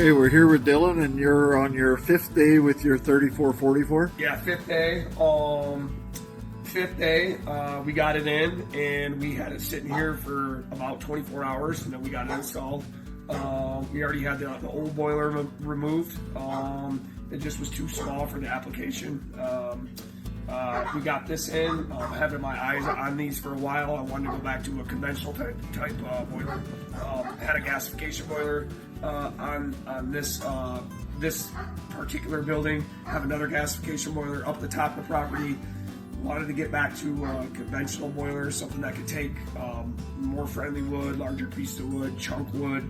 Okay, we're here with Dylan, and you're on your 5th day with your 3444. Yeah, fifth day. We got it in, and we had it sitting here for about 24 hours, and then we got it installed. We already had the old boiler removed. It just was too small for the application. We got this in. Having my eyes on these for a while. I wanted to go back to a conventional type boiler. I had a gasification boiler on this particular building. Have another gasification boiler up the top of the property. Wanted to get back to a conventional boiler, something that could take more friendly wood, larger pieces of wood, chunk wood,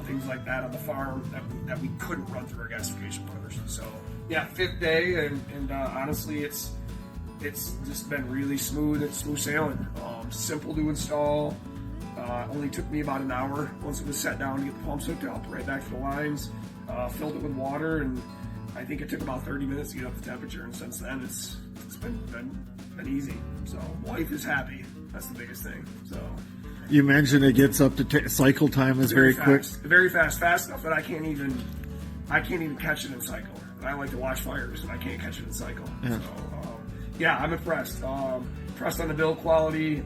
things like that on the farm that we couldn't run through our gasification boilers. So yeah, 5th day, and honestly, it's just been really smooth and smooth sailing. Simple to install. Only took me about an hour once it was set down to get the pumps hooked up, right back to the lines. Filled it with water, and I think it took about 30 minutes to get up the temperature. And since then, it's been easy. So wife is happy. That's the biggest thing. So You mentioned it gets up to cycle time is very quick. Very fast enough that I can't even catch it in cycle. I like to watch fires, and I can't catch it in cycle. Yeah. So, yeah, I'm impressed. Impressed on the build quality.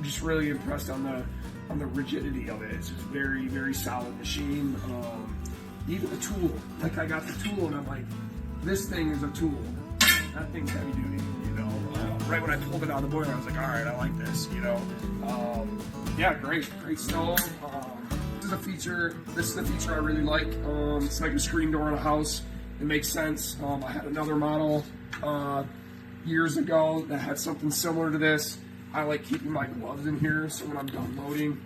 Just really impressed on the rigidity of it. It's just very, very solid machine. Even the tool. Like, I got the tool, and I'm like, this thing is a tool. That thing's heavy duty. Right when I pulled it out of the boiler, I was like, all right, I like this. Yeah, great stove. This is the feature I really like. It's like a screen door in a house. It makes sense. I had another model years ago that had something similar to this. I like keeping my gloves in here, so when I'm done loading,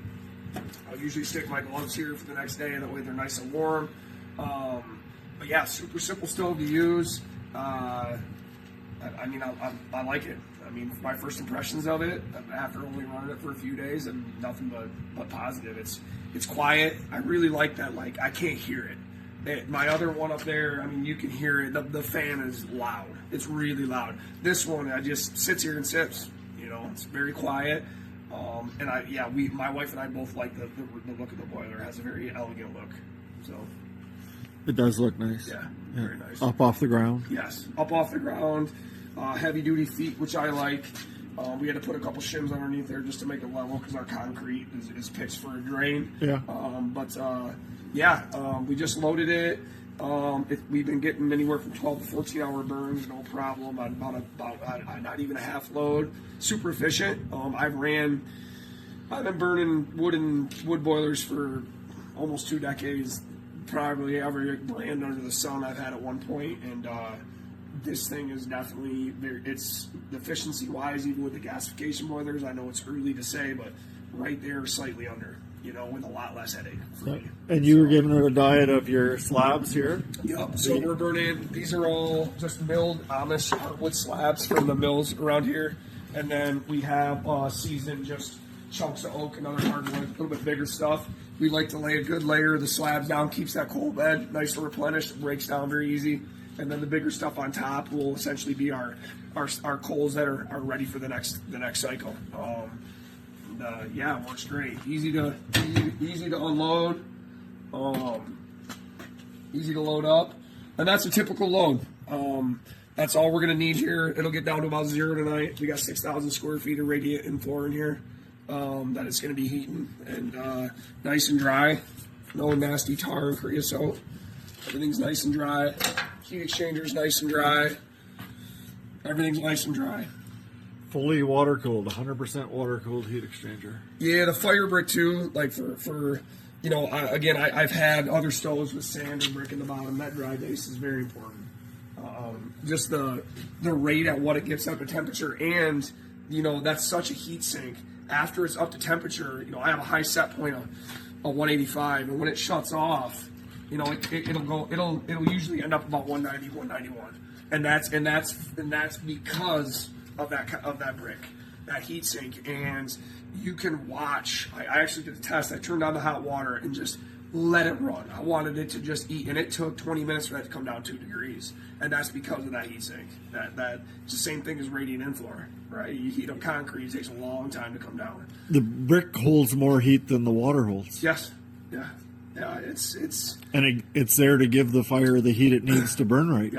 I'll usually stick my gloves here for the next day, and that way they're nice and warm. But yeah, super simple stove to use. I like it. I mean, my first impressions of it, after only running it for a few days, and nothing but positive. It's quiet. I really like that. Like, I can't hear it. My other one up there, I mean, you can hear it. The fan is loud. It's really loud. This one, I just sits here and sips. It's very quiet. And my wife and I both like the look of the boiler. It has a very elegant look. So it does look nice. Yeah, very nice. Up off the ground. Yes, up off the ground. Heavy duty feet, which I like. We had to put a couple shims underneath there just to make it level because our concrete is pitched for a drain. Yeah. We just loaded it. We've been getting anywhere from 12 to 14 hour burns, no problem. About not even a half load. Super efficient. I've been burning wood boilers for almost 2 decades. Probably every brand under the sun I've had at one point, and this thing is definitely it's efficiency wise, even with the gasification boilers. I know it's early to say, but right there, slightly under. With a lot less headache for me. And you were giving it a diet of your slabs here? Yep. So we're burning, these are all just milled Amish hardwood slabs from the mills around here. And then we have seasoned just chunks of oak and other hardwood, a little bit bigger stuff. We like to lay a good layer of the slabs down, keeps that cold bed nice and replenished, breaks down very easy. And then the bigger stuff on top will essentially be our coals that are ready for the next cycle. It works great. Easy to unload, easy to load up, and that's a typical load. That's all we're gonna need here. It'll get down to about 0 tonight. We got 6,000 square feet of radiant and floor in here that it's gonna be heating, and nice and dry. No nasty tar and creosote. Everything's nice and dry. Heat exchanger's nice and dry. Everything's nice and dry. Fully water cooled, 100% water cooled heat exchanger. Yeah, the fire brick too. Like for I've had other stoves with sand and brick in the bottom. That dry base is very important. Just the rate at what it gets up to temperature, and that's such a heat sink. After it's up to temperature, I have a high set point of 185, and when it shuts off, it'll usually end up about 190, 191, and that's because of that brick, that heat sink. And you can watch. I actually did a test. I turned on the hot water and just let it run. I wanted it to just eat, and it took 20 minutes for that to come down 2 degrees, and that's because of that heat sink. That it's the same thing as radiant inflow, right? You heat up concrete, it takes a long time to come down. The brick holds more heat than the water holds. Yes, yeah. Yeah, it's And it's there to give the fire the heat it needs to burn right.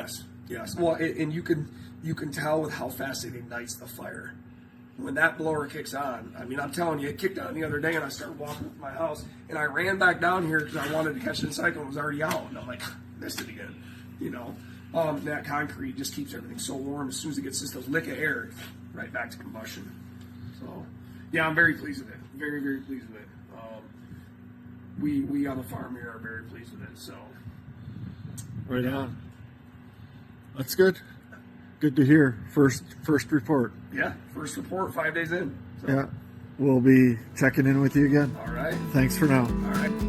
yes. Well, and you can tell with how fast it ignites the fire. When that blower kicks on, I mean, I'm telling you, it kicked on the other day, and I started walking up to my house, and I ran back down here because I wanted to catch it in cycle, and it was already out, and I'm like, missed it again, you know. That concrete just keeps everything so warm. As soon as it gets just a lick of air, right back to combustion. So, yeah, I'm very pleased with it. Very, very pleased with it. We on the farm here are very pleased with it. So, Right on. That's good. Good to hear. First report. yeah, first report 5 days in. So, Yeah. We'll be checking in with you again. all right. Thanks for now. All right.